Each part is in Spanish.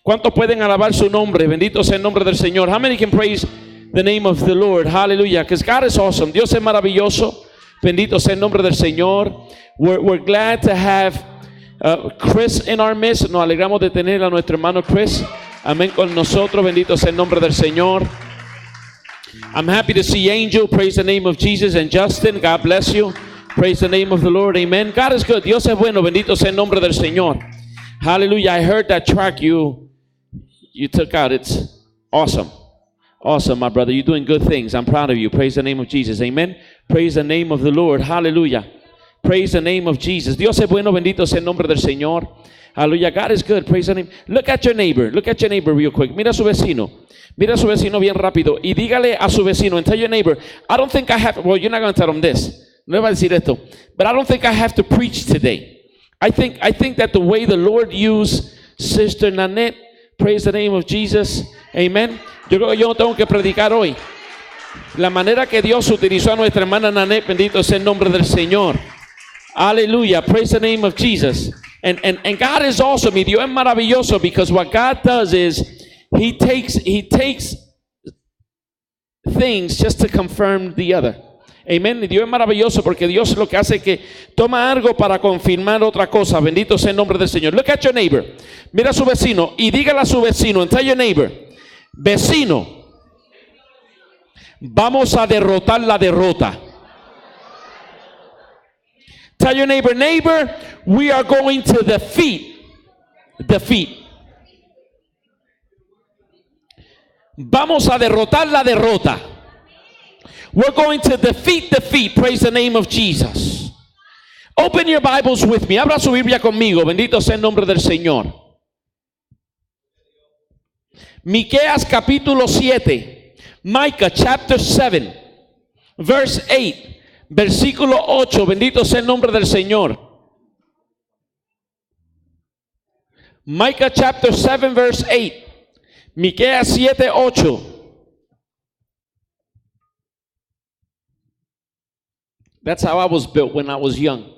¿Cuántos pueden alabar su nombre? Bendito sea el nombre del Señor. How many can praise the name of the Lord? Hallelujah. Because God is awesome. Dios es maravilloso. Bendito sea el nombre del Señor. We're glad to have Chris in our midst. Nos alegramos de tener a nuestro hermano Chris. Amén con nosotros. Bendito sea el nombre del Señor. I'm happy to see Angel. Praise the name of Jesus. And Justin, God bless you. Praise the name of the Lord. Amen. God is good. Dios es bueno. Bendito sea el nombre del Señor. Hallelujah. I heard that track you took out. It's awesome. Awesome, my brother. You're doing good things. I'm proud of you. Praise the name of Jesus. Amen. Praise the name of the Lord. Hallelujah. Praise the name of Jesus. Dios es bueno. Bendito sea el nombre del Señor. Hallelujah. God is good. Praise the name. Look at your neighbor. Look at your neighbor real quick. Mira a su vecino. Mira a su vecino bien rápido. Y dígale a su vecino and tell your neighbor, I don't think I have, well, you're not going to tell him this. No le va a decir esto. But I don't think I have to preach today. I think that the way the Lord used Sister Nanette, praise the name of Jesus, amen. Yo creo que yo no tengo que predicar hoy. La manera que Dios utilizó a nuestra hermana Nanette, bendito sea el nombre del Señor. Aleluya, praise the name of Jesus. And God is awesome. Y Dios es maravilloso because what God does is He takes things just to confirm the other. Amen. Y Dios es maravilloso porque Dios lo que hace es que toma algo para confirmar otra cosa. Bendito sea el nombre del Señor. Look at your neighbor. Mira a su vecino y dígale a su vecino, and tell your neighbor, vecino, vamos a derrotar la derrota. Tell your neighbor, neighbor, we are going to defeat. Vamos a derrotar la derrota. We're going to defeat. Praise the name of Jesus. Open your Bibles with me. Abra su Biblia conmigo. Bendito sea el nombre del Señor. Miqueas capítulo 7. Micah chapter 7. Verse 8. Versículo 8. Bendito sea el nombre del Señor. Micah chapter 7 verse 8. Miqueas 7, 8. That's how I was built when I was young.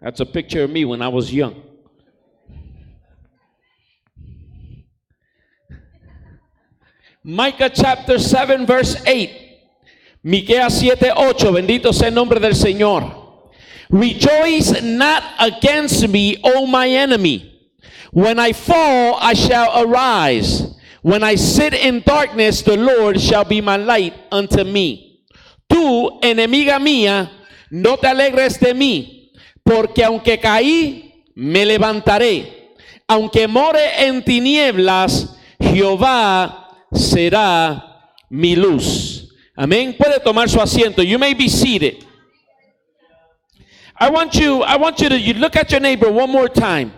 That's a picture of me when I was young. Micah chapter 7 verse 8. Miqueas 7, 8. Bendito sea el nombre del Señor. Rejoice not against me, O my enemy. When I fall, I shall arise. When I sit in darkness, the Lord shall be my light unto me. Tú, enemiga mía, no te alegres de mí, porque aunque caí, me levantaré. Aunque more en tinieblas, Jehová será mi luz. Amén. Puede tomar su asiento. You may be seated. I want you to look at your neighbor one more time.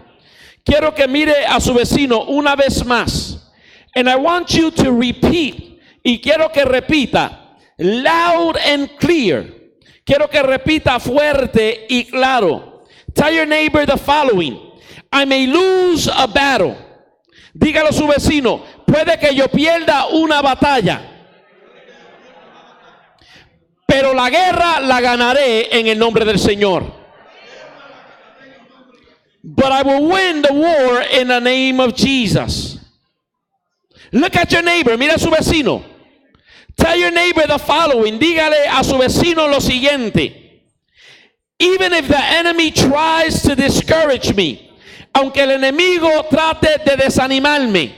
Quiero que mire a su vecino una vez más. And I want you to repeat. Y quiero que repita. Loud and clear. Quiero que repita fuerte y claro. Tell your neighbor the following. I may lose a battle. Dígalo a su vecino. Puede que yo pierda una batalla, pero la guerra la ganaré en el nombre del Señor. But I will win the war in the name of Jesus. Look at your neighbor. Mira a su vecino. Tell your neighbor the following. Dígale a su vecino lo siguiente. Even if the enemy tries to discourage me, aunque el enemigo trate de desanimarme.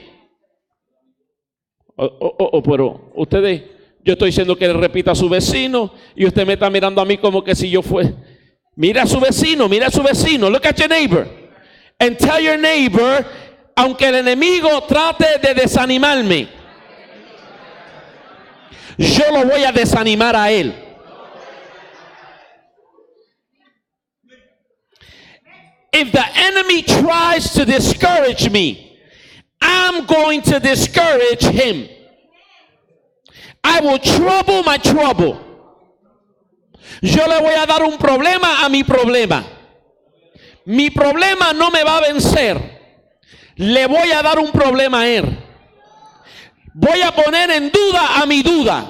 Pero ustedes, yo estoy diciendo que le repita a su vecino y usted me está mirando a mí como que si yo fuera. Mira a su vecino, mira a su vecino. Look at your neighbor. And tell your neighbor, aunque el enemigo trate de desanimarme, yo lo voy a desanimar a él. If the enemy tries to discourage me, I'm going to discourage him. I will trouble my trouble. Yo le voy a dar un problema a mi problema. Mi problema no me va a vencer. Le voy a dar un problema a él. Voy a poner en duda a mi duda.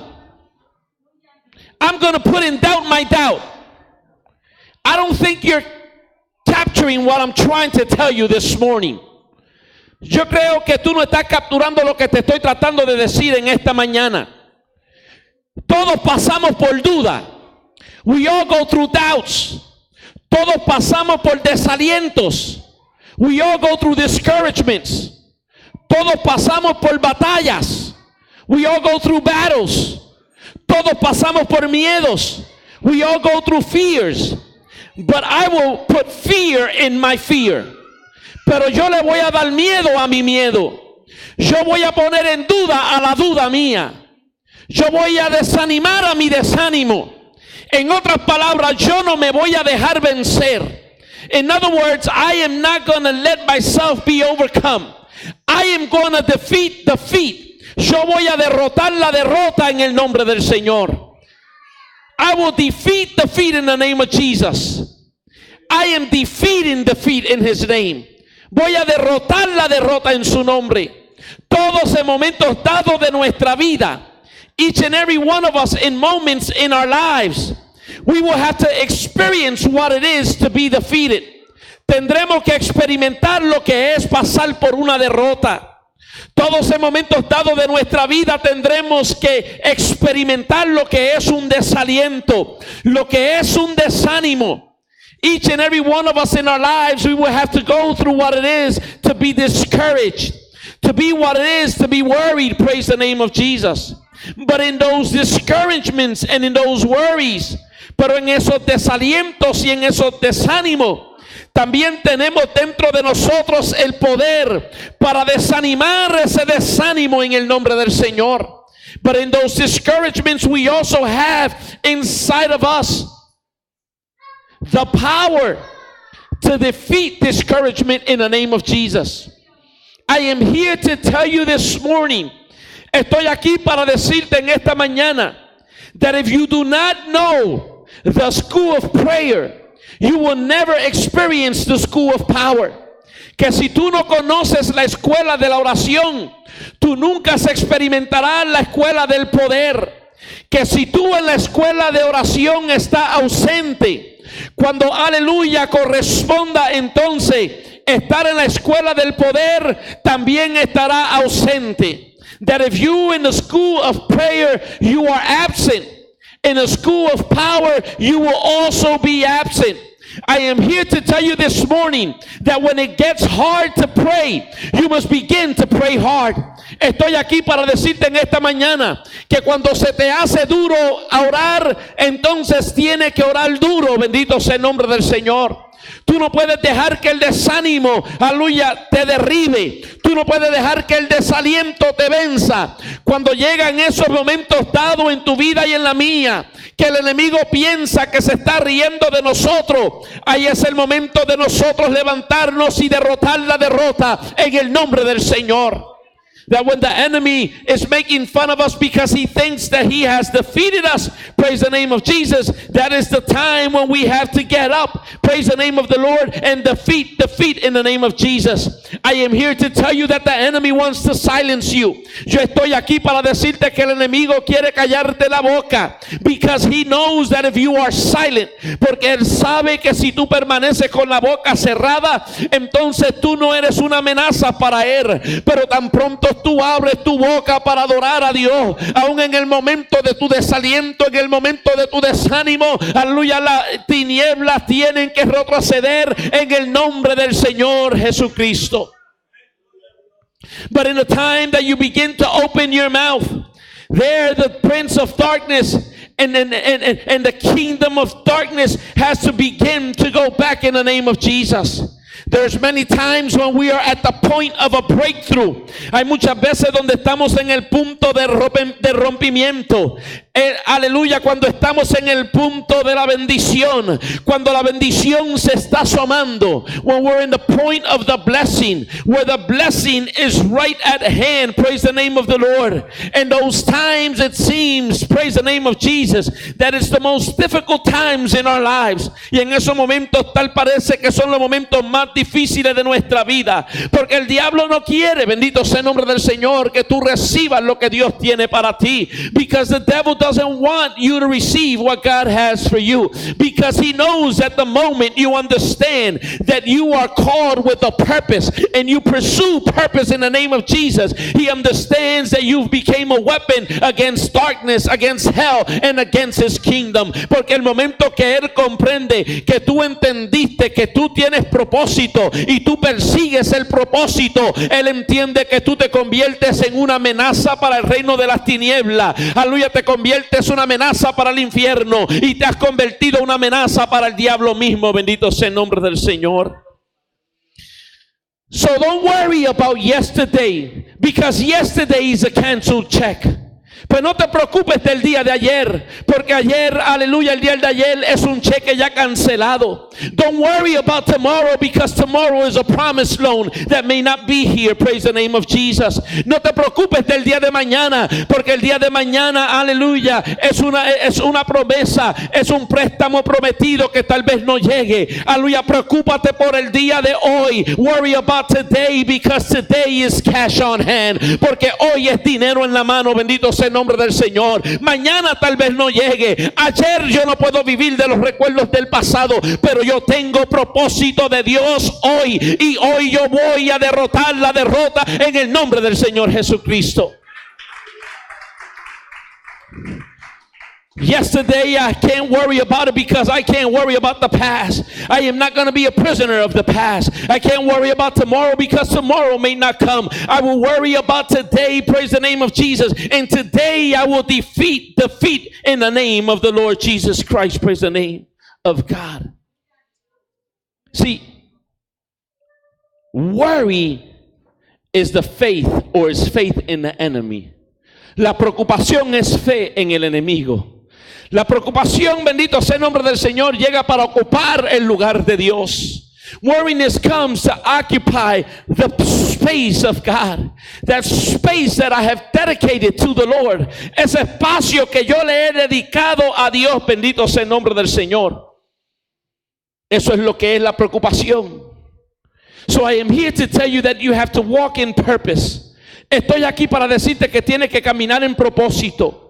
I'm going to put in doubt my doubt. I don't think you're capturing what I'm trying to tell you this morning. Yo creo que tú no estás capturando lo que te estoy tratando de decir en esta mañana. Todos pasamos por duda. We all go through doubts. Todos pasamos por desalientos. We all go through discouragements. Todos pasamos por batallas. We all go through battles. Todos pasamos por miedos. We all go through fears. But I will put fear in my fear. Pero yo le voy a dar miedo a mi miedo. Yo voy a poner en duda a la duda mía. Yo voy a desanimar a mi desánimo. En otras palabras, yo no me voy a dejar vencer. In other words, I am not going to let myself be overcome. I am going to defeat defeat. Yo voy a derrotar la derrota en el nombre del Señor. I will defeat defeat in the name of Jesus. I am defeating defeat in His name. Voy a derrotar la derrota en su nombre. Todos en momentos dados de nuestra vida, each and every one of us in moments in our lives, we will have to experience what it is to be defeated. Tendremos que experimentar lo que es pasar por una derrota. Todos en momentos dados de nuestra vida tendremos que experimentar lo que es un desaliento, lo que es un desánimo. Each and every one of us in our lives, we will have to go through what it is to be discouraged, to be what it is to be worried, praise the name of Jesus. But in those discouragements and in those worries, pero en esos desalientos y en esos desánimos, también tenemos dentro de nosotros el poder para desanimar ese desánimo en el nombre del Señor. But in those discouragements, we also have inside of us the power to defeat discouragement in the name of Jesus. I am here to tell you this morning, estoy aquí para decirte en esta mañana, that if you do not know the school of prayer, you will never experience the school of power. Que si tú no conoces la escuela de la oración, tú nunca experimentarás la escuela del poder. Que si tú en la escuela de oración estás ausente, cuando aleluya corresponda entonces estar en la escuela del poder, también estará ausente. That if you in the school of prayer you are absent, in the school of power you will also be absent. I am here to tell you this morning that when it gets hard to pray, you must begin to pray hard. Estoy aquí para decirte en esta mañana que cuando se te hace duro a orar, entonces tienes que orar duro. Bendito sea el nombre del Señor. Tú no puedes dejar que el desánimo, aleluya, te derribe. Tú no puedes dejar que el desaliento te venza. Cuando llegan esos momentos dados en tu vida y en la mía, que el enemigo piensa que se está riendo de nosotros, ahí es el momento de nosotros levantarnos y derrotar la derrota en el nombre del Señor. That when the enemy is making fun of us because he thinks that he has defeated us, praise the name of Jesus, that is the time when we have to get up, praise the name of the Lord, and defeat in the name of Jesus. I am here to tell you that the enemy wants to silence you. Yo estoy aquí para decirte que el enemigo quiere callarte la boca, because he knows that if you are silent, porque él sabe que si tú permaneces con la boca cerrada, entonces tú no eres una amenaza para él. Pero tan pronto tú abres tu boca para adorar a Dios, aún en el momento de tu desaliento, en el momento de tu desánimo, aleluya, las tinieblas tienen que retroceder en el nombre del Señor Jesucristo. But in the time that you begin to open your mouth, there the prince of darkness and the kingdom of darkness has to begin to go back in the name of Jesus. There's many times when we are at the point of a breakthrough. Hay muchas veces donde estamos en el punto de rompimiento. Aleluya, cuando estamos en el punto de la bendición, cuando la bendición se está asomando, when we're in the point of the blessing, where the blessing is right at hand, praise the name of the Lord. And those times it seems, praise the name of Jesus, that it's the most difficult times in our lives. Y en esos momentos tal parece que son los momentos más difíciles de nuestra vida, porque el diablo no quiere, bendito sea el nombre del Señor, que tú recibas lo que Dios tiene para ti, because the devil doesn't want you to receive what God has for you, because he knows at the moment you understand that you are called with a purpose and you pursue purpose in the name of Jesus. He understands that you became a weapon against darkness, against hell, and against his kingdom. Porque el momento que él comprende que tú entendiste que tú tienes propósito y tú persigues el propósito, él entiende que tú te conviertes en una amenaza para el reino de las tinieblas. Aleluya, te conviertes en una amenaza para el infierno y te has convertido en una amenaza para el diablo mismo. Bendito sea el nombre del Señor. So don't worry about yesterday, because yesterday is a canceled check. Pues no te preocupes del día de ayer, porque ayer, aleluya, el día de ayer es un cheque ya cancelado. Don't worry about tomorrow, because tomorrow is a promised loan that may not be here. Praise the name of Jesus. No te preocupes del día de mañana, porque el día de mañana, aleluya, es una promesa, es un préstamo prometido que tal vez no llegue. Aleluya, preocúpate por el día de hoy. Worry about today, because today is cash on hand, porque hoy es dinero en la mano. Bendito sea el nombre del Señor. Mañana tal vez no llegue. Ayer yo no puedo vivir de los recuerdos del pasado, pero yo tengo propósito de Dios hoy, y hoy yo voy a derrotar la derrota en el nombre del Señor Jesucristo. Yesterday I can't worry about it, because I can't worry about the past. I am not going to be a prisoner of the past. I can't worry about tomorrow, because tomorrow may not come. I will worry about today. Praise the name of Jesus. And today I will defeat in the name of the Lord Jesus Christ. Praise the name of God. See, worry is the faith, or is faith in the enemy. La preocupación es fe en el enemigo. La preocupación, bendito sea el nombre del Señor, llega para ocupar el lugar de Dios. Worriness comes to occupy the space of God. That space that I have dedicated to the Lord. Ese espacio que yo le he dedicado a Dios, bendito sea el nombre del Señor. Eso es lo que es la preocupación. So I am here to tell you that you have to walk in purpose. Estoy aquí para decirte que tienes que caminar en propósito.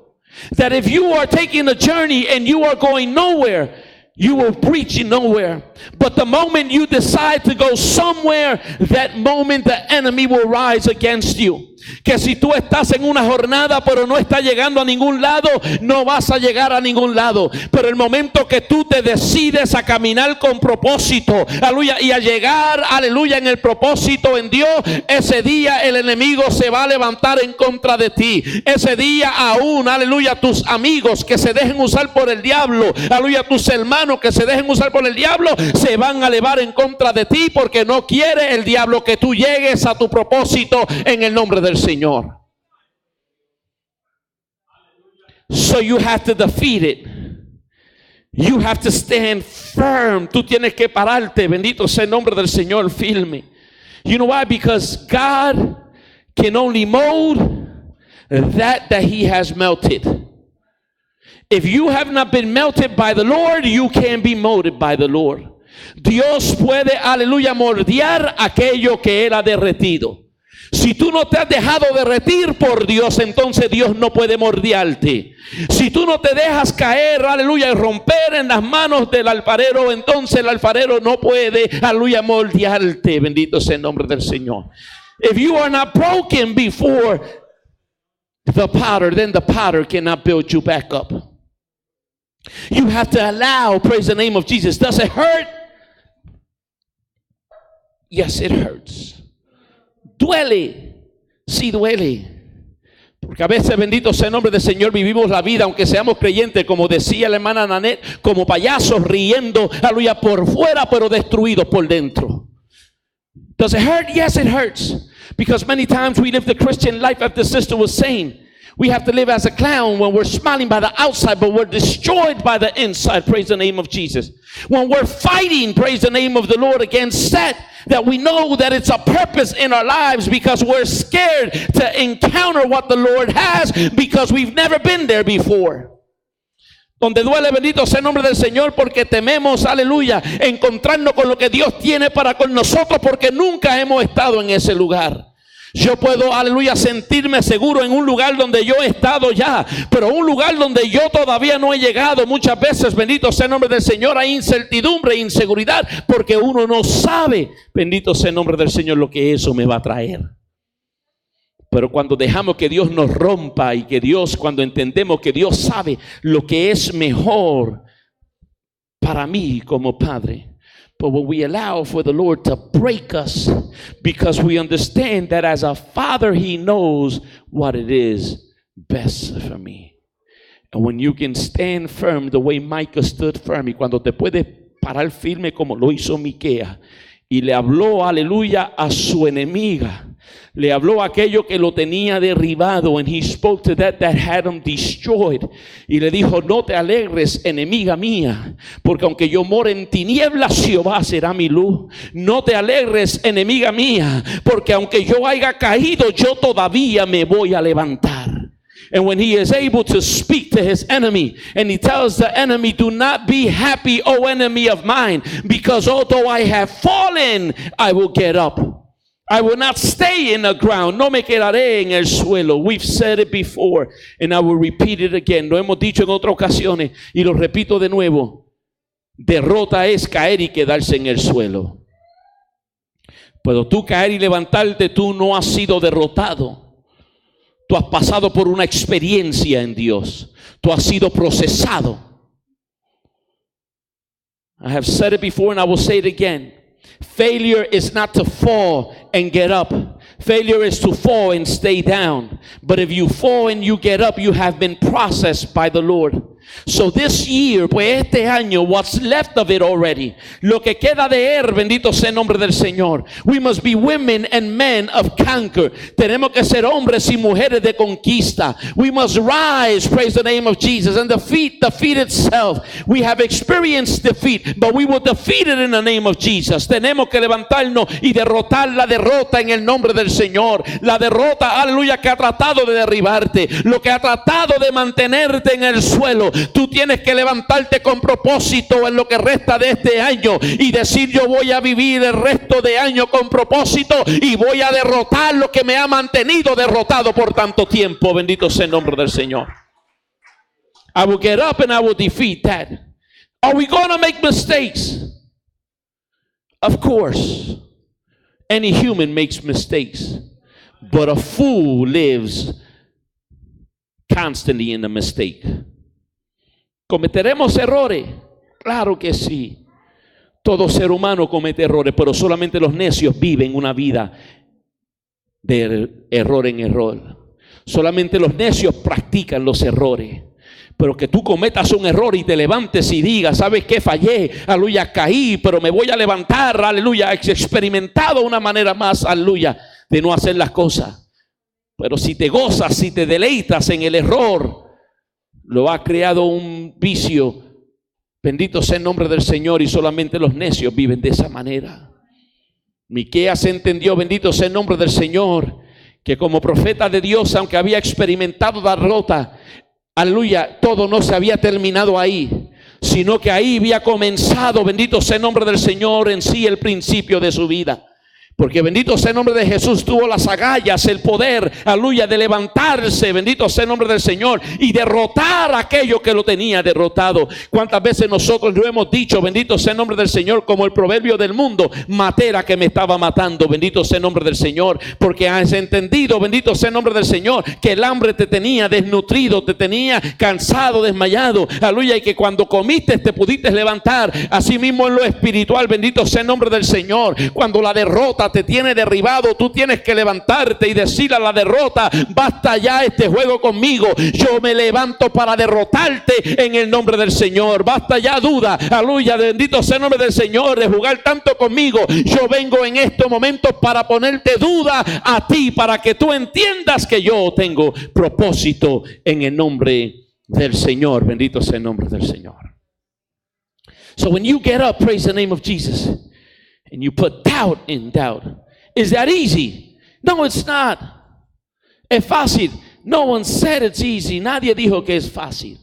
That if you are taking a journey and you are going nowhere, you will reach nowhere. But the moment you decide to go somewhere, that moment the enemy will rise against you. Que si tú estás en una jornada pero no estás llegando a ningún lado, no vas a llegar a ningún lado. Pero el momento que tú te decides a caminar con propósito, aleluya, y a llegar, aleluya, en el propósito en Dios, ese día el enemigo se va a levantar en contra de ti. Ese día aún, aleluya, tus amigos que se dejen usar por el diablo, aleluya, tus hermanos que se dejen usar por el diablo, se van a elevar en contra de ti, porque no quiere el diablo que tú llegues a tu propósito en el nombre del Señor. So you have to defeat it. You have to stand firm. Tú tienes que pararte, bendito sea el nombre del Señor, firme. You know why? Because God can only mold that he has melted. If you have not been melted by the Lord, you can be molded by the Lord. Dios puede, aleluya, moldear aquello que Él ha derretido. Si tú no te has dejado derretir por Dios, entonces Dios no puede moldearte. Si tú no te dejas caer, aleluya, y romper en las manos del alfarero, entonces el alfarero no puede, aleluya, moldearte. Bendito sea el nombre del Señor. If you are not broken before the potter, then the potter cannot build you back up. You have to allow, praise the name of Jesus. Does it hurt? Yes, it hurts. Duele, sí duele. Porque a veces, bendito sea el nombre del Señor, vivimos la vida, aunque seamos creyentes, como decía la hermana Nanette, como payasos riendo, aleluya, por fuera, pero destruidos por dentro. Does it hurt? Yes, it hurts. Because many times we live the Christian life, as the sister was saying. We have to live as a clown when we're smiling by the outside, but we're destroyed by the inside. Praise the name of Jesus. When we're fighting, praise the name of the Lord, against that we know that it's a purpose in our lives, because we're scared to encounter what the Lord has, because we've never been there before. Donde duele, bendito sea el nombre del Señor, porque tememos, aleluya, encontrarnos con lo que Dios tiene para con nosotros, porque nunca hemos estado en ese lugar. Yo puedo, aleluya, sentirme seguro en un lugar donde yo he estado ya, pero un lugar donde yo todavía no he llegado. Muchas veces, bendito sea el nombre del Señor, hay incertidumbre e inseguridad porque uno no sabe, bendito sea el nombre del Señor, lo que eso me va a traer. Pero cuando dejamos que Dios nos rompa y que Dios, cuando entendemos que Dios sabe lo que es mejor para mí como padre. But when we allow for the Lord to break us, because we understand that as a father, He knows what it is best for me. And when you can stand firm the way Micah stood firm, y cuando te puedes parar firme como lo hizo Miquea, y le habló, aleluya, a su enemiga. Le habló a aquello que lo tenía derribado. And he spoke to that had him destroyed. Y le dijo, no te alegres, enemiga mía, porque aunque yo more en tinieblas, Jehová será mi luz. No te alegres, enemiga mía, porque aunque yo haya caído, yo todavía me voy a levantar. And when he is able to speak to his enemy, and he tells the enemy, do not be happy, O enemy of mine, because although I have fallen, I will get up. I will not stay in the ground. No me quedaré en el suelo. We've said it before, and I will repeat it again. Lo hemos dicho en otras ocasiones, y lo repito de nuevo. Derrota es caer y quedarse en el suelo. Pero tú caer y levantarte, tú no has sido derrotado. Tú has pasado por una experiencia en Dios. Tú has sido procesado. I have said it before and I will say it again. Failure is not to fall and get up. Failure is to fall and stay down. But if you fall and you get up, you have been processed by the Lord. So this year, pues este año, what's left of it already, lo que queda de él, bendito sea el nombre del Señor. We must be women and men of conquer. Tenemos que ser hombres y mujeres de conquista. We must rise, praise the name of Jesus, and defeat itself. We have experienced defeat, but we will defeat it in the name of Jesus. Tenemos que levantarnos y derrotar la derrota en el nombre del Señor. La derrota, aleluya, que ha tratado de derribarte, lo que ha tratado de mantenerte en el suelo. Tú tienes que levantarte con propósito en lo que resta de este año y decir, yo voy a vivir el resto de año con propósito y voy a derrotar lo que me ha mantenido derrotado por tanto tiempo. Bendito sea el nombre del Señor. I will get up and I will defeat that. Are we going to make mistakes? Of course. Any human makes mistakes, but a fool lives constantly in a mistake. ¿Cometeremos errores? Claro que sí. Todo ser humano comete errores, pero solamente los necios viven una vida de error en error. Solamente los necios practican los errores. Pero que tú cometas un error y te levantes y digas, ¿sabes qué? Fallé, aleluya, caí, pero me voy a levantar, aleluya. He experimentado una manera más, aleluya, de no hacer las cosas. Pero si te gozas, si te deleitas en el error, lo ha creado un vicio. Bendito sea el nombre del Señor, y solamente los necios viven de esa manera. Miqueas entendió, bendito sea el nombre del Señor, que como profeta de Dios, aunque había experimentado derrota, aleluya, todo no se había terminado ahí, sino que ahí había comenzado, bendito sea el nombre del Señor, en sí el principio de su vida. Porque bendito sea el nombre de Jesús, tuvo las agallas, el poder, aleluya, de levantarse, bendito sea el nombre del Señor, y derrotar aquello que lo tenía derrotado. ¿Cuántas veces nosotros lo hemos dicho, bendito sea el nombre del Señor, como el proverbio del mundo, matera que me estaba matando, bendito sea el nombre del Señor? Porque has entendido, bendito sea el nombre del Señor, que el hambre te tenía desnutrido, te tenía cansado, desmayado, aleluya, y que cuando comiste te pudiste levantar. Así mismo en lo espiritual, bendito sea el nombre del Señor, cuando la derrota te tiene derribado, tú tienes que levantarte y decir a la derrota, basta ya este juego conmigo, yo me levanto para derrotarte en el nombre del Señor. Basta ya duda, aleluya, bendito sea el nombre del Señor, de jugar tanto conmigo. Yo vengo en estos momentos para ponerte duda a ti, para que tú entiendas que yo tengo propósito en el nombre del Señor. Bendito sea el nombre del Señor. So when you get up, praise the name of Jesus, and you put doubt in doubt. Is that easy? No, it's not. ¿Es fácil? No one said it's easy. Nadie dijo que es fácil.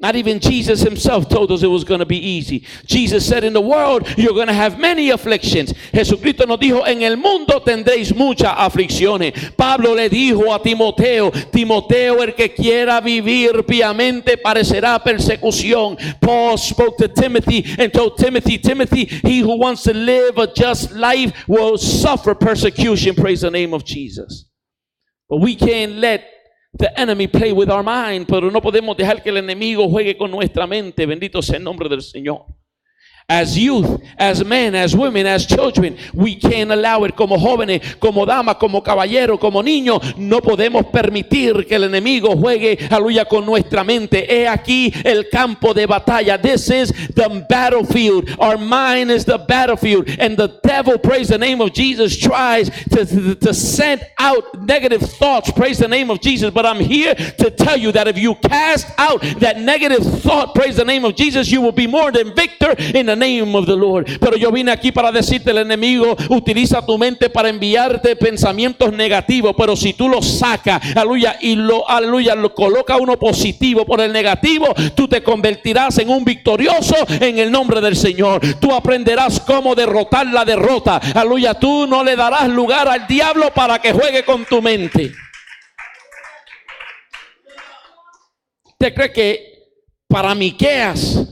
Not even Jesus himself told us it was going to be easy. Jesus said, in the world, you're going to have many afflictions. Jesucristo nos dijo, en el mundo tendréis muchas aflicciones. Pablo le dijo a Timoteo, Timoteo, el que quiera vivir piamente parecerá persecución. Paul spoke to Timothy and told Timothy, Timothy, he who wants to live a just life will suffer persecution. Praise the name of Jesus. But we can't let the enemy play with our mind, pero no podemos dejar que el enemigo juegue con nuestra mente. Bendito sea el nombre del Señor. As youth, as men, as women, as children, we can't allow it. Como jóvenes, como damas, como caballeros, como niños, no podemos permitir que el enemigo juegue, aleluya, con nuestra mente. He aquí el campo de batalla. This is the battlefield. Our mind is the battlefield. And the devil, praise the name of Jesus, tries to send out negative thoughts. Praise the name of Jesus. But I'm here to tell you that if you cast out that negative thought, praise the name of Jesus, you will be more than victor in the name of the Lord. Pero yo vine aquí para decirte, el enemigo utiliza tu mente para enviarte pensamientos negativos, pero si tú lo sacas, aleluya, y lo coloca uno positivo por el negativo, tú te convertirás en un victorioso en el nombre del Señor. Tú aprenderás cómo derrotar la derrota. Aleluya, tú no le darás lugar al diablo para que juegue con tu mente. ¿Usted cree que para Miqueas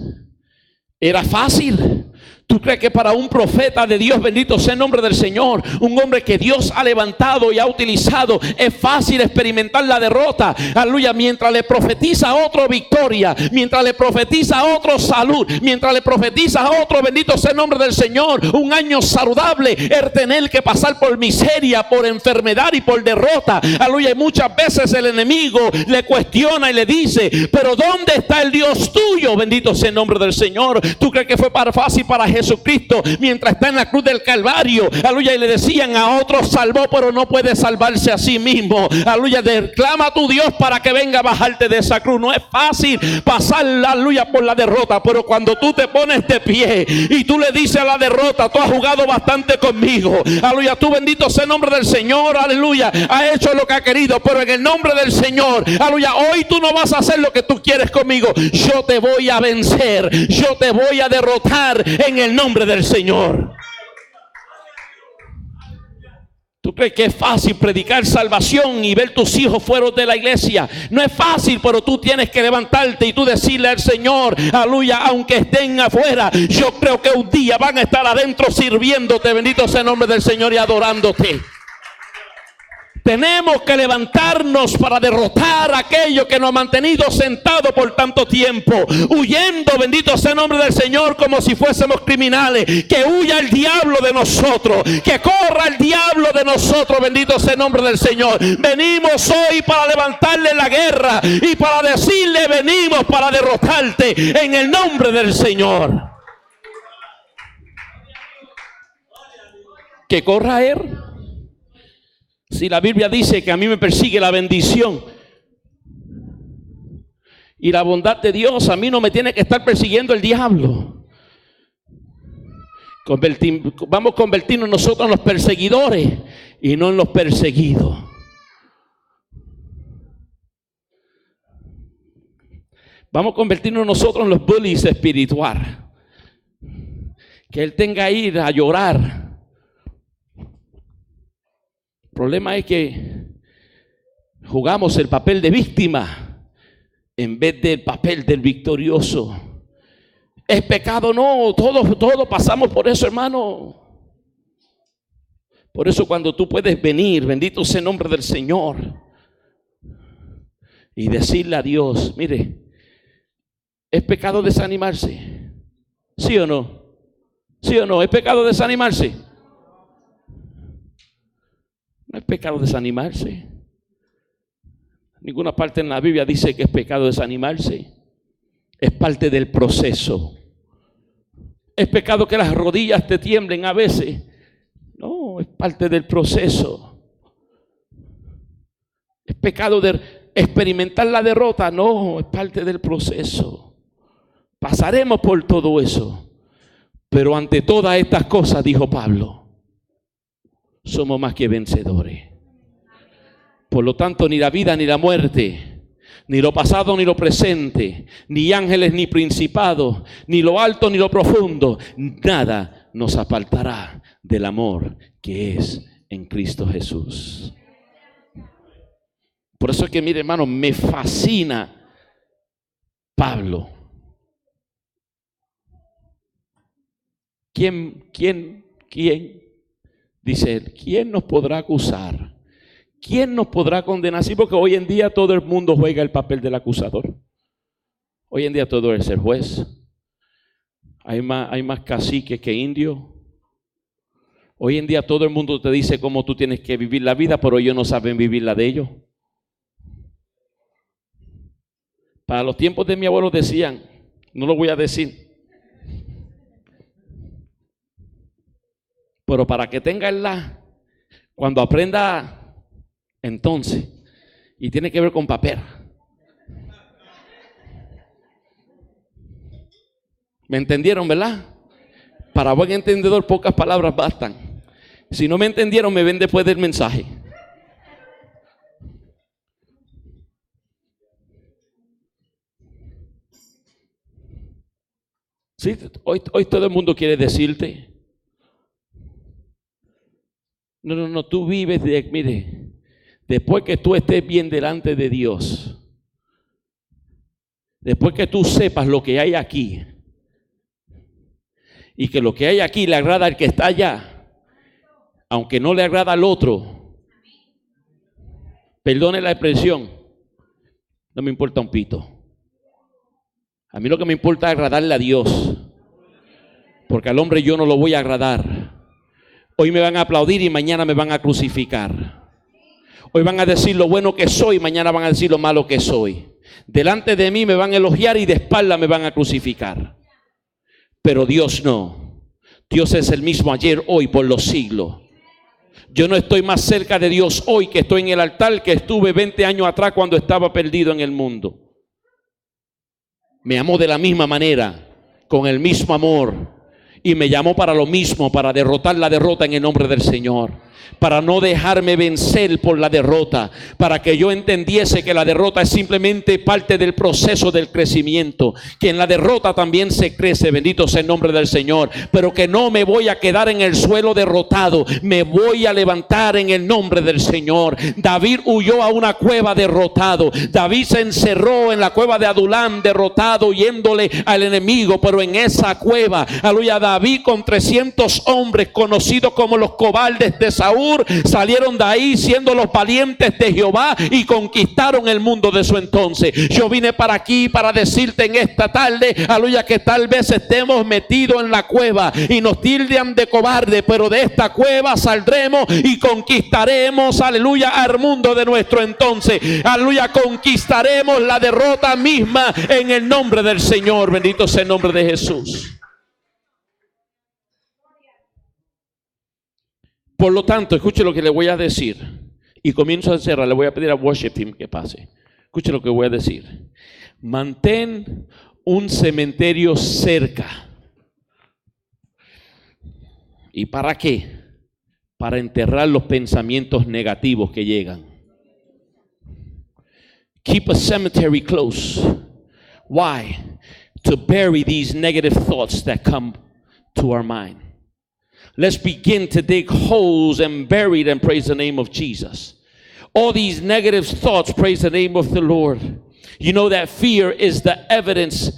era fácil? ¿Tú crees que para un profeta de Dios, bendito sea el nombre del Señor, un hombre que Dios ha levantado y ha utilizado, es fácil experimentar la derrota? Aleluya, mientras le profetiza a otro victoria, mientras le profetiza a otro salud, mientras le profetiza a otro, bendito sea el nombre del Señor, un año saludable, el tener que pasar por miseria, por enfermedad y por derrota. Aleluya, y muchas veces el enemigo le cuestiona y le dice, pero ¿dónde está el Dios tuyo? Bendito sea el nombre del Señor. ¿Tú crees que fue fácil para Jesucristo mientras está en la cruz del Calvario? Aleluya, y le decían, a otros salvó, pero no puede salvarse a sí mismo. Aleluya, clama a tu Dios para que venga a bajarte de esa cruz. No es fácil pasar, aleluya, por la derrota, pero cuando tú te pones de pie y tú le dices a la derrota, tú has jugado bastante conmigo, aleluya, tú, bendito sea el nombre del Señor, aleluya, ha hecho lo que ha querido, pero en el nombre del Señor, aleluya, hoy tú no vas a hacer lo que tú quieres conmigo. Yo te voy a vencer, yo te voy a derrotar en el nombre del Señor. ¿Tú crees que es fácil predicar salvación y ver tus hijos fuera de la iglesia? No es fácil, pero tú tienes que levantarte y tú decirle al Señor, aleluya, aunque estén afuera, yo creo que un día van a estar adentro sirviéndote, bendito sea el nombre del Señor, y adorándote. Tenemos que levantarnos para derrotar a aquello que nos ha mantenido sentados por tanto tiempo, huyendo, bendito sea el nombre del Señor, como si fuésemos criminales. Que huya el diablo de nosotros, que corra el diablo de nosotros, bendito sea el nombre del Señor. Venimos hoy para levantarle la guerra y para decirle, venimos para derrotarte en el nombre del Señor. Que corra él. Si la Biblia dice que a mí me persigue la bendición y la bondad de Dios, a mí no me tiene que estar persiguiendo el diablo. Vamos a convertirnos nosotros en los perseguidores y no en los perseguidos. Vamos a convertirnos nosotros en los bullies espirituales. Que él tenga que ir a llorar. El problema es que jugamos el papel de víctima en vez del papel del victorioso. ¿Es pecado? No, todos pasamos por eso, hermano. Por eso cuando tú puedes venir, bendito sea el nombre del Señor, y decirle a Dios, mire, ¿es pecado desanimarse? ¿Sí o no? ¿Sí o no? ¿Es pecado desanimarse? No es pecado desanimarse. Ninguna parte en la Biblia dice que es pecado desanimarse. Es parte del proceso. ¿Es pecado que las rodillas te tiemblen a veces? No, es parte del proceso. ¿Es pecado de experimentar la derrota? No, es parte del proceso. Pasaremos por todo eso. Pero ante todas estas cosas, dijo Pablo, somos más que vencedores. Por lo tanto, ni la vida ni la muerte, ni lo pasado ni lo presente, ni ángeles ni principados, ni lo alto ni lo profundo, nada nos apartará del amor que es en Cristo Jesús. Por eso es que, mire, hermano, me fascina Pablo. ¿Quién? Dice él, ¿quién nos podrá acusar? ¿Quién nos podrá condenar? Sí, porque hoy en día todo el mundo juega el papel del acusador. Hoy en día todo es el juez. Hay más caciques que indios. Hoy en día todo el mundo te dice cómo tú tienes que vivir la vida, pero ellos no saben vivir la de ellos. Para los tiempos de mi abuelo decían, no lo voy a decir, pero para que tenga cuando aprenda entonces, y tiene que ver con papel. ¿Me entendieron, verdad? Para buen entendedor pocas palabras bastan. Si no me entendieron, me ven después del mensaje. Sí, hoy todo el mundo quiere decirte. No, tú vives mire, después que tú estés bien delante de Dios, después que tú sepas lo que hay aquí, y que lo que hay aquí le agrada al que está allá, aunque no le agrada al otro, perdone la expresión, no me importa un pito. A mí lo que me importa es agradarle a Dios, porque al hombre yo no lo voy a agradar. Hoy me van a aplaudir y mañana me van a crucificar. Hoy van a decir lo bueno que soy, mañana van a decir lo malo que soy. Delante de mí me van a elogiar y de espalda me van a crucificar. Pero Dios no. Dios es el mismo ayer, hoy, por los siglos. Yo no estoy más cerca de Dios hoy que estoy en el altar que estuve 20 años atrás cuando estaba perdido en el mundo. Me amó de la misma manera, con el mismo amor. Y me llamó para lo mismo, para derrotar la derrota en el nombre del Señor. Para no dejarme vencer por la derrota. Para que yo entendiese que la derrota es simplemente parte del proceso del crecimiento. Que en la derrota también se crece, bendito sea el nombre del Señor. Pero que no me voy a quedar en el suelo derrotado. Me voy a levantar en el nombre del Señor. David huyó a una cueva derrotado. David se encerró en la cueva de Adulam derrotado, huyéndole al enemigo. Pero en esa cueva, aleluya, David con 300 hombres conocidos como los cobardes de Saúl salieron de ahí siendo los valientes de Jehová y conquistaron el mundo de su entonces. Yo vine para aquí para decirte en esta tarde, aleluya, que tal vez estemos metidos en la cueva y nos tildan de cobarde, pero de esta cueva saldremos y conquistaremos, aleluya, al mundo de nuestro entonces. Aleluya, conquistaremos la derrota misma en el nombre del Señor. Bendito sea el nombre de Jesús. Por lo tanto, escuche lo que le voy a decir. Y comienzo a cerrar. Le voy a pedir a worship team que pase. Escuche lo que voy a decir. Mantén un cementerio cerca. ¿Y para qué? Para enterrar los pensamientos negativos que llegan. Keep a cemetery close. Why? To bury these negative thoughts that come to our mind. Let's begin to dig holes and bury them, praise the name of Jesus. All these negative thoughts, praise the name of the Lord. You know that fear is the evidence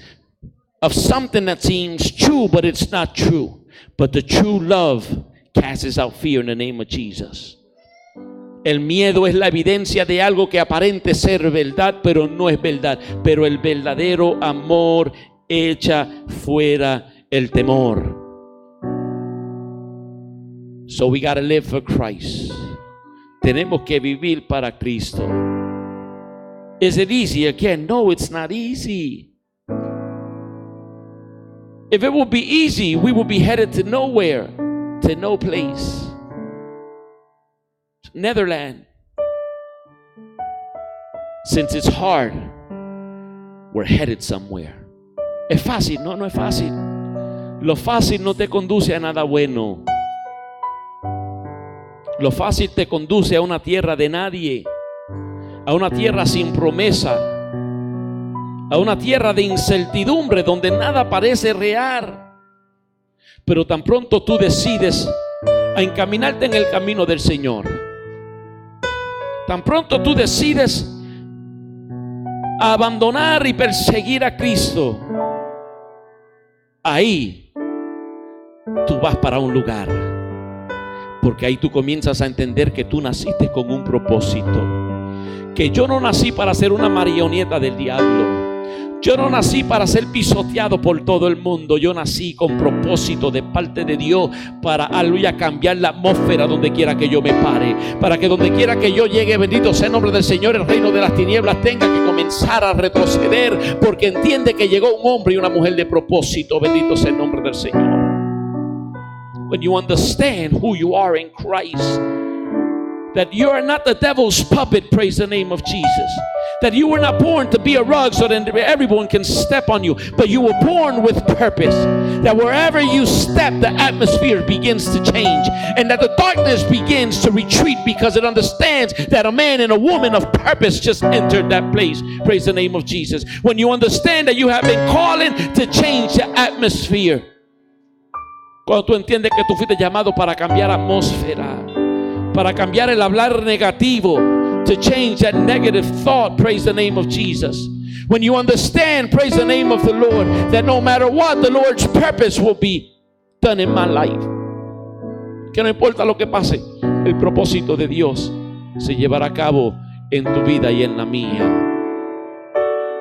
of something that seems true, but it's not true. But the true love casts out fear in the name of Jesus. El miedo es la evidencia de algo que aparente ser verdad, pero no es verdad. Pero el verdadero amor echa fuera el temor. So we got to live for Christ. Tenemos que vivir para Cristo. Is it easy? Again, no, it's not easy. If it would be easy, we would be headed to nowhere, to no place. Netherlands. Since it's hard, we're headed somewhere. ¿Es fácil? No, no es fácil. Lo fácil no te conduce a nada bueno. Lo fácil te conduce a una tierra de nadie, a una tierra sin promesa, a una tierra de incertidumbre donde nada parece real. Pero tan pronto tú decides a encaminarte en el camino del Señor, tan pronto tú decides a abandonar y perseguir a Cristo, ahí tú vas para un lugar, porque ahí tú comienzas a entender que tú naciste con un propósito, que yo no nací para ser una marioneta del diablo. Yo no nací para ser pisoteado por todo el mundo. Yo nací con propósito de parte de Dios para, aleluya, cambiar la atmósfera donde quiera que yo me pare. Para que donde quiera que yo llegue, bendito sea el nombre del Señor, el reino de las tinieblas tenga que comenzar a retroceder, porque entiende que llegó un hombre y una mujer de propósito. Bendito sea el nombre del Señor. When you understand who you are in Christ, that you are not the devil's puppet, praise the name of Jesus. That you were not born to be a rug so that everyone can step on you, but you were born with purpose. That wherever you step, the atmosphere begins to change, and that the darkness begins to retreat because it understands that a man and a woman of purpose just entered that place. Praise the name of Jesus. When you understand that you have been calling to change the atmosphere. Cuando tú entiendes que tú fuiste llamado para cambiar atmósfera, para cambiar el hablar negativo, to change that negative thought, praise the name of Jesus. When you understand, praise the name of the Lord, that no matter what, the Lord's purpose will be done in my life. Que no importa lo que pase, el propósito de Dios se llevará a cabo en tu vida y en la mía.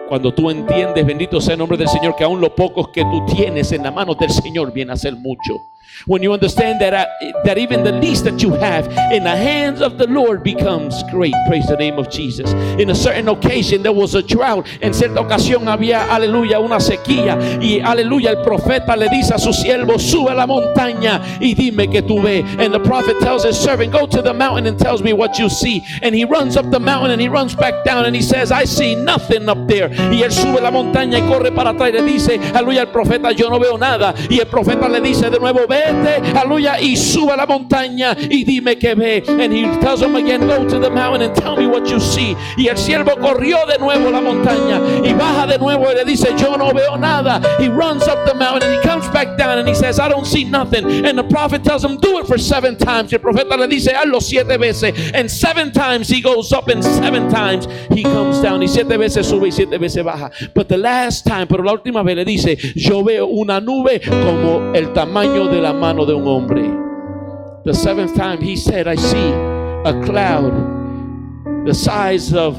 Cuando tú entiendes, bendito sea el nombre del Señor, que aún lo pocos que tú tienes en la mano del Señor viene a ser mucho. When you understand that even the least that you have in the hands of the Lord becomes great. Praise the name of Jesus. In a certain occasion there was a drought. En cierta ocasión había, aleluya, una sequía. Y aleluya, el profeta le dice a su siervo, sube a la montaña y dime que tú ves. And the prophet tells his servant, go to the mountain and tells me what you see. And he runs up the mountain and he runs back down and he says, I see nothing up there. Y él sube la montaña y corre para atrás y le dice, aleluya, al profeta, yo no veo nada. Y el profeta le dice de nuevo, vete, aleluya, y sube a la montaña y dime que ve. And he tells him again, go to the mountain and tell me what you see. Y el siervo corrió de nuevo a la montaña y baja de nuevo y le dice, yo no veo nada. He runs up the mountain and he comes back down and he says, I don't see nothing. And the prophet tells him, do it for 7 times. Y el profeta le dice, hazlo 7 veces. And 7 times he goes up and 7 times he comes down. Y 7 veces sube y 7 veces baja. But the last time, pero la última vez le dice, yo veo una nube como el tamaño de la mano de un hombre. The 7th time he said, I see a cloud the size of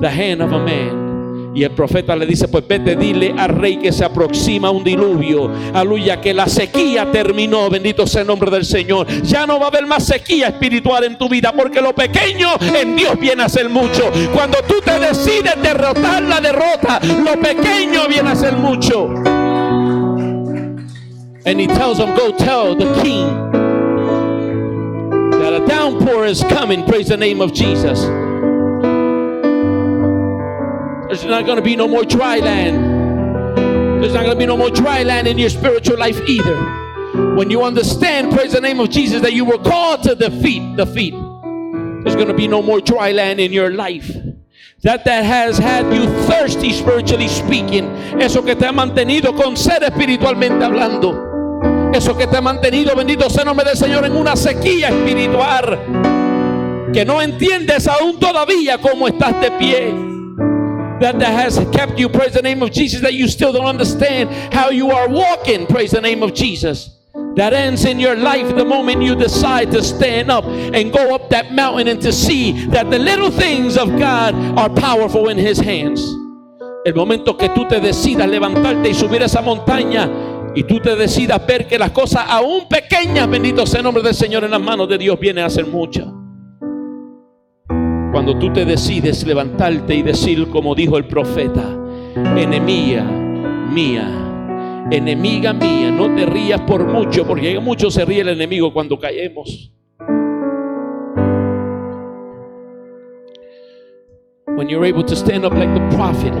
the hand of a man. Y el profeta le dice, pues vete, dile al rey que se aproxima un diluvio. Aleluya, que la sequía terminó. Bendito sea el nombre del Señor. Ya no va a haber más sequía espiritual en tu vida, porque lo pequeño en Dios viene a ser mucho. Cuando tú te decides derrotar la derrota, lo pequeño viene a ser mucho. And he tells them, go tell the king that a downpour is coming. Praise the name of Jesus. There's not going to be no more dry land. There's not going to be no more dry land in your spiritual life either. When you understand, praise the name of Jesus, that you were called to defeat. There's going to be no more dry land in your life. That has had you thirsty spiritually speaking. Eso que te ha mantenido con sed espiritualmente hablando. Eso que te ha mantenido, bendito sea el nombre del Señor, en una sequía espiritual. Que no entiendes aún todavía cómo estás de pie. That has kept you, praise the name of Jesus, that you still don't understand how you are walking, praise the name of Jesus. That ends in your life the moment you decide to stand up and go up that mountain and to see that the little things of God are powerful in His hands. El momento que tú te decidas levantarte y subir esa montaña y tú te decidas ver que las cosas aún pequeñas, bendito sea el nombre del Señor, en las manos de Dios vienen a ser muchas. Cuando tú te decides levantarte y decir como dijo el profeta, enemiga mía, no te rías por mucho, porque mucho se ríe el enemigo cuando caemos. When you're able to stand up like the prophet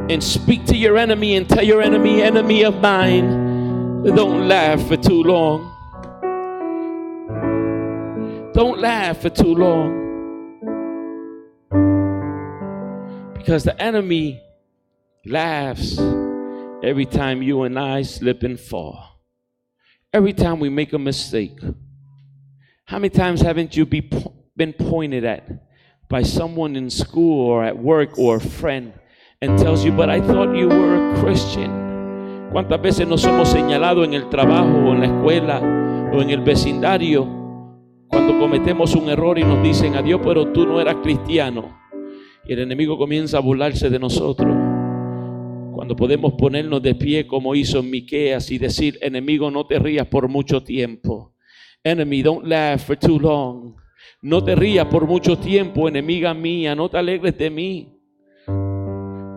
and speak to your enemy and tell your enemy, enemy of mine, don't laugh for too long. Don't laugh for too long. Because the enemy laughs every time you and I slip and fall. Every time we make a mistake. How many times haven't you been pointed at by someone in school or at work or a friend and tells you, but I thought you were a Christian? ¿Cuántas veces nos somos señalados en el trabajo o en la escuela o en el vecindario cuando cometemos un error y nos dicen, adiós, pero tú no eras cristiano? Y el enemigo comienza a burlarse de nosotros. Cuando podemos ponernos de pie como hizo Miqueas y decir, enemigo, no te rías por mucho tiempo. Enemy, don't laugh for too long. No te rías por mucho tiempo, enemiga mía, no te alegres de mí.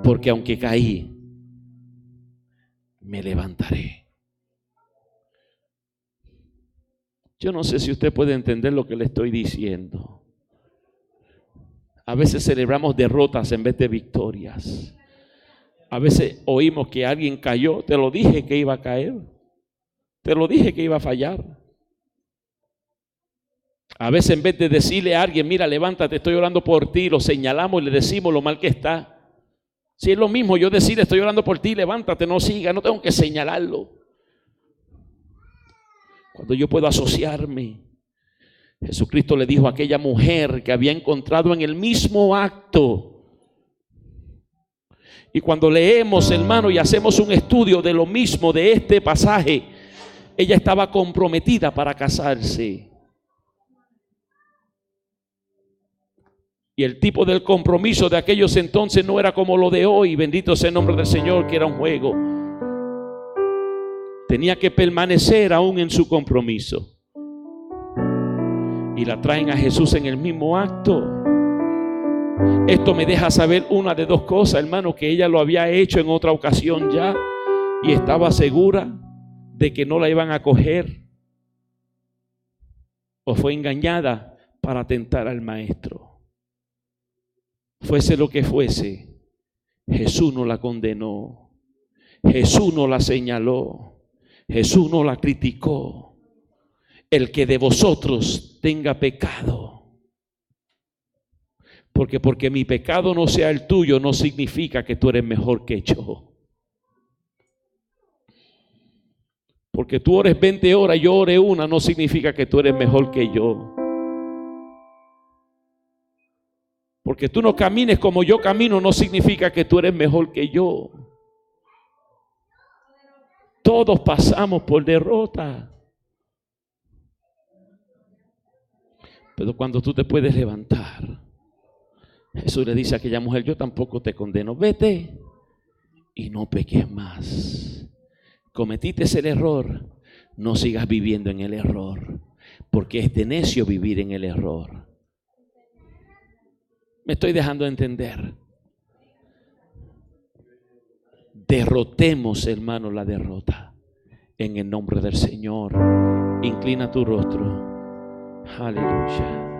Porque aunque caí, me levantaré. Yo no sé si usted puede entender lo que le estoy diciendo. A veces celebramos derrotas en vez de victorias. A veces oímos que alguien cayó. Te lo dije que iba a caer. Te lo dije que iba a fallar. A veces en vez de decirle a alguien, mira, levántate, estoy orando por ti, lo señalamos y le decimos lo mal que está. Si es lo mismo yo decirle, estoy orando por ti, levántate, no siga, no tengo que señalarlo. Cuando yo puedo asociarme. Jesucristo le dijo a aquella mujer que había encontrado en el mismo acto. Y cuando leemos, hermano, y hacemos un estudio de lo mismo de este pasaje, ella estaba comprometida para casarse. Y el tipo del compromiso de aquellos entonces no era como lo de hoy, bendito sea el nombre del Señor, que era un juego. Tenía que permanecer aún en su compromiso. Y la traen a Jesús en el mismo acto. Esto me deja saber una de dos cosas, hermano, que ella lo había hecho en otra ocasión ya y estaba segura de que no la iban a coger, o fue engañada para tentar al maestro. Fuese lo que fuese, Jesús no la condenó, Jesús no la señaló, Jesús no la criticó. El que de vosotros tenga pecado. Porque mi pecado no sea el tuyo no significa que tú eres mejor que yo. Porque tú ores 20 horas y yo ore una no significa que tú eres mejor que yo. Porque tú no camines como yo camino no significa que tú eres mejor que yo. Todos pasamos por derrota. Pero cuando tú te puedes levantar, Jesús le dice a aquella mujer, yo tampoco te condeno, vete y no peques más. Cometiste el error, no sigas viviendo en el error, porque es de necio vivir en el error. Me estoy dejando entender. Derrotemos, hermano, la derrota en el nombre del Señor. Inclina tu rostro. Aleluya.